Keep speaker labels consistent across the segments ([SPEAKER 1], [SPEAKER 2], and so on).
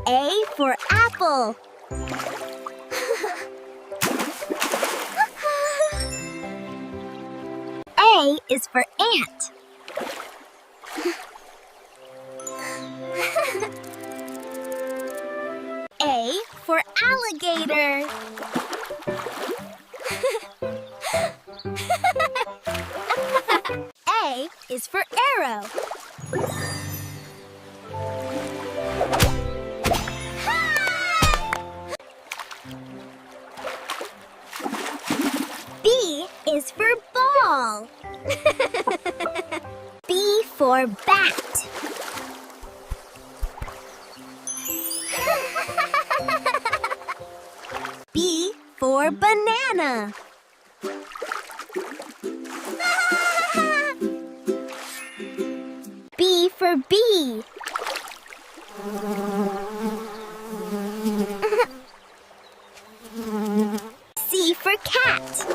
[SPEAKER 1] A for apple. A is for ant. A for alligator. A is for arrow. B is for ball. B for bat. B for banana. B for bee. C for cat.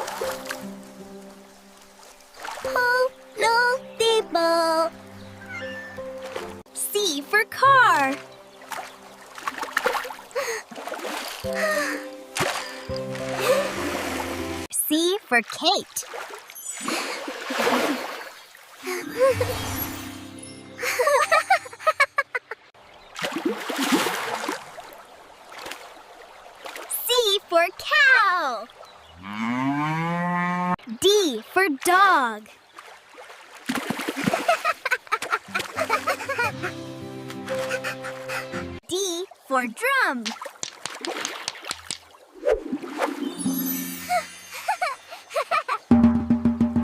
[SPEAKER 1] Oh, no, table. C for car. C for Kate. C for cow. D for dog. D for drum.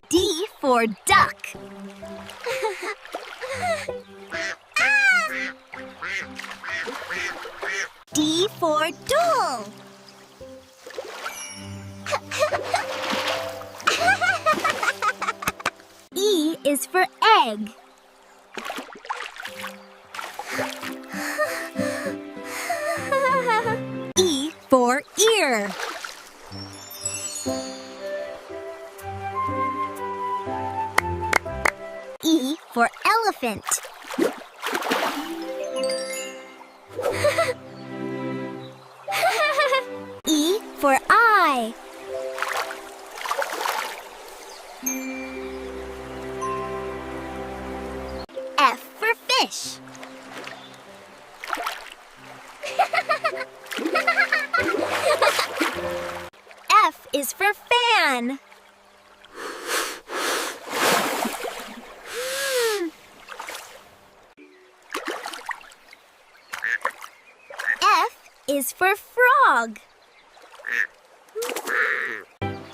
[SPEAKER 1] D for duck. D for doll. E is for egg. E for ear. E for elephant. E for eye. F for fish. F is for fan. F is for frog.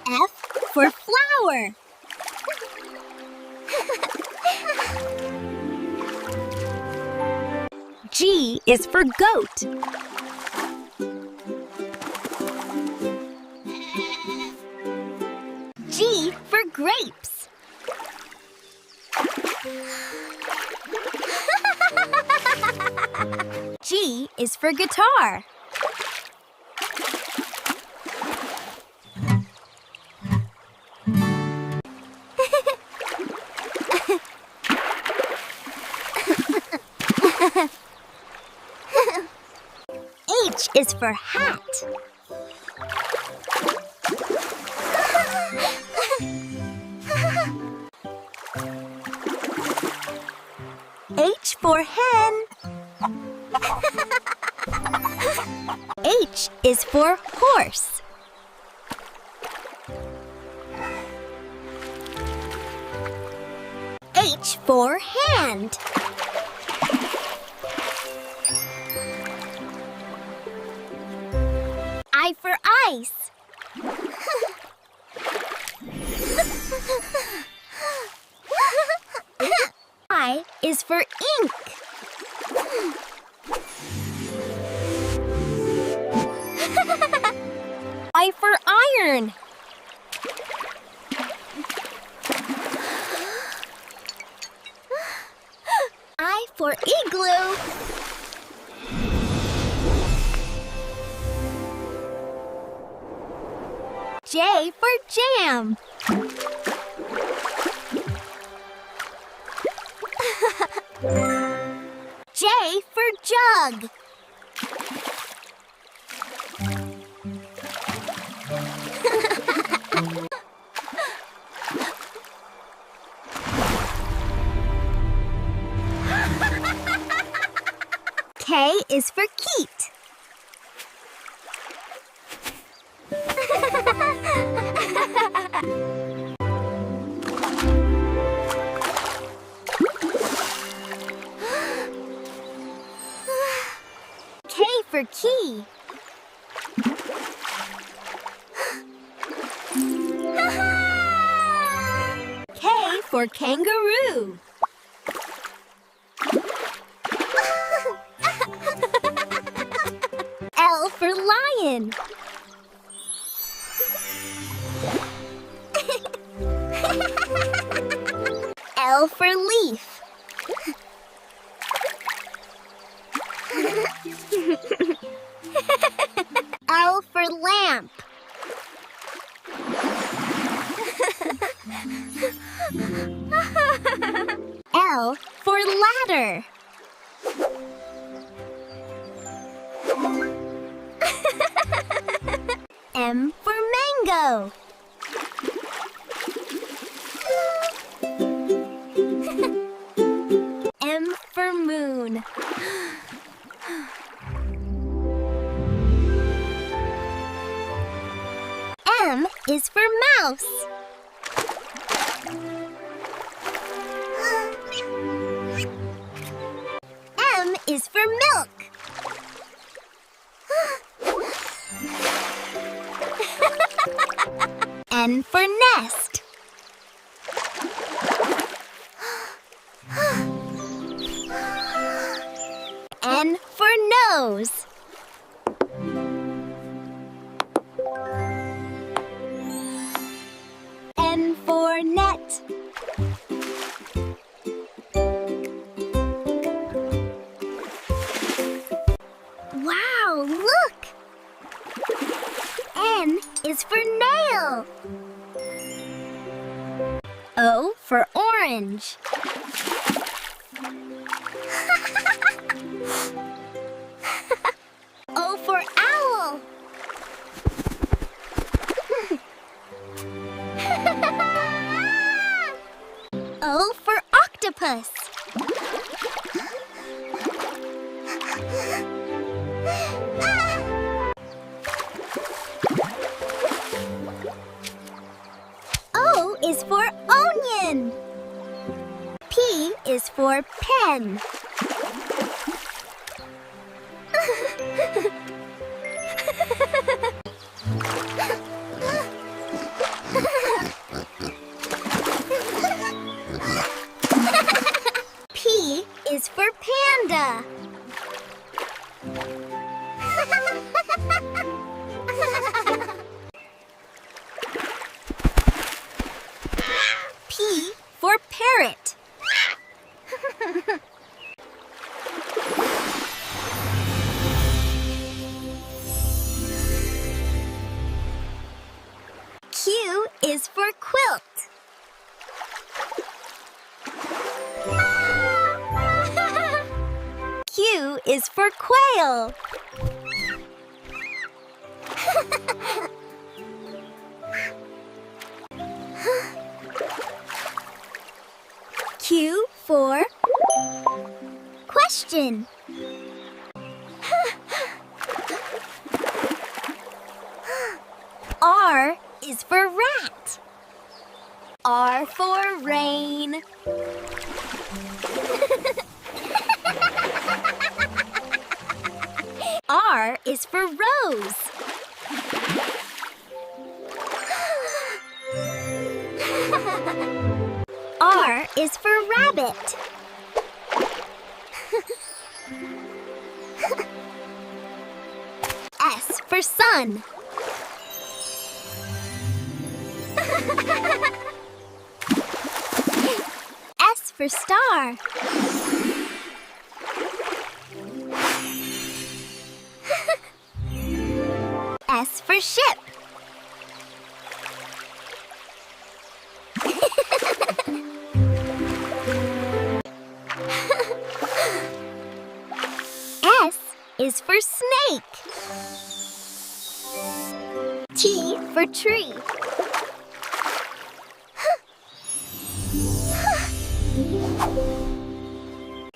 [SPEAKER 1] F for flower. G is for goat. G for grapes. G is for guitar. H is for hat. H for hen. H is for horse. H for hand. I for ice. I is for ink. I for iron. I for igloo. J for jam. J for jug. is for Keat. K for Key. K for Kangaroo. L for Lion. L for Leaf. L for Lamp. L for Ladder. M for Mango. M for Moon. M is for Mouse. M is for Milk. N for Nest. N for Nose. N for Net. Wow, look! N is for Nail. O for Orange. O for Owl. O for Octopus. O is for Onion. P is for Pen. P is for Panda. P for Parrot. Q is for Quilt. Q is for Quail. Q for Question. R is for Rat. R for Rain. R is for Rose. R is for Rabbit. S for Sun. S for Star. S for Ship. S is for Snake. T for Tree.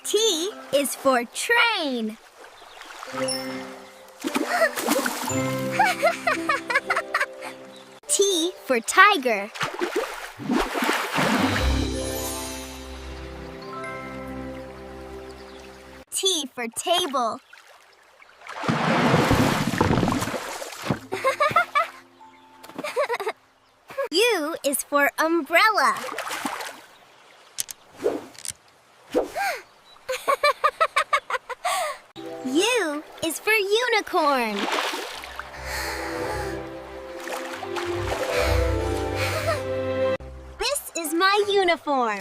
[SPEAKER 1] T is for Train. T for tiger. T for table. U is for umbrella. U is for unicorn. This is my uniform.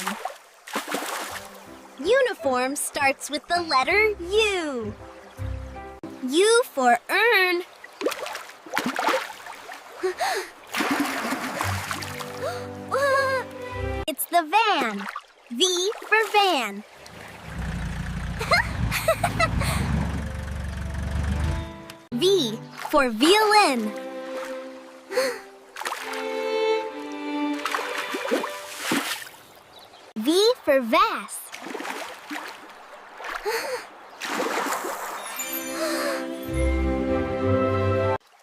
[SPEAKER 1] Uniform starts with the letter U. U for urn. It's the van. V for van. V for violin. V for vase.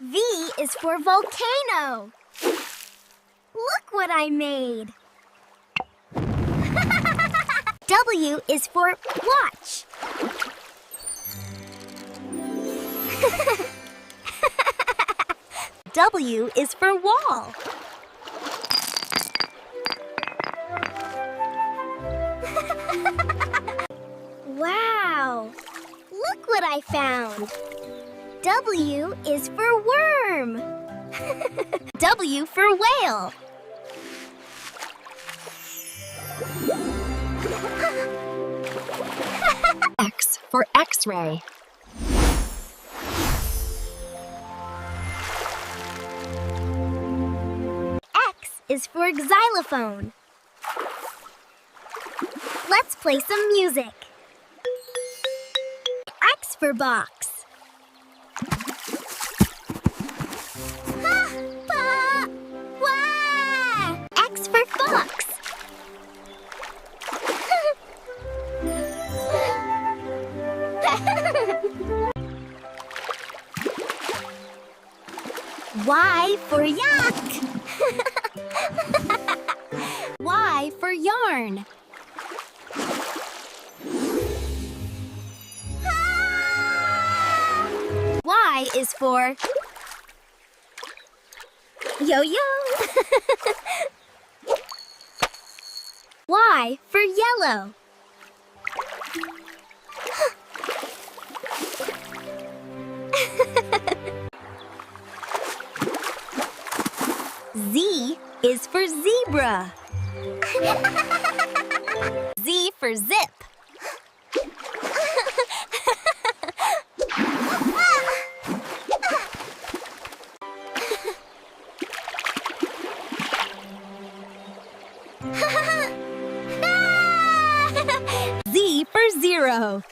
[SPEAKER 1] V is for volcano. Look what I made. W is for watch. W is for wall. Wow! Look what I found. W is for worm. W for whale.
[SPEAKER 2] X for X-ray.
[SPEAKER 1] X is for xylophone. Let's play some music. X for box. Ha! Pa! Wah! X for fox. Y for yak. Y for yarn. Y is for yo-yo. Y for yellow. Z is for zebra. Z for zip. Z for zero.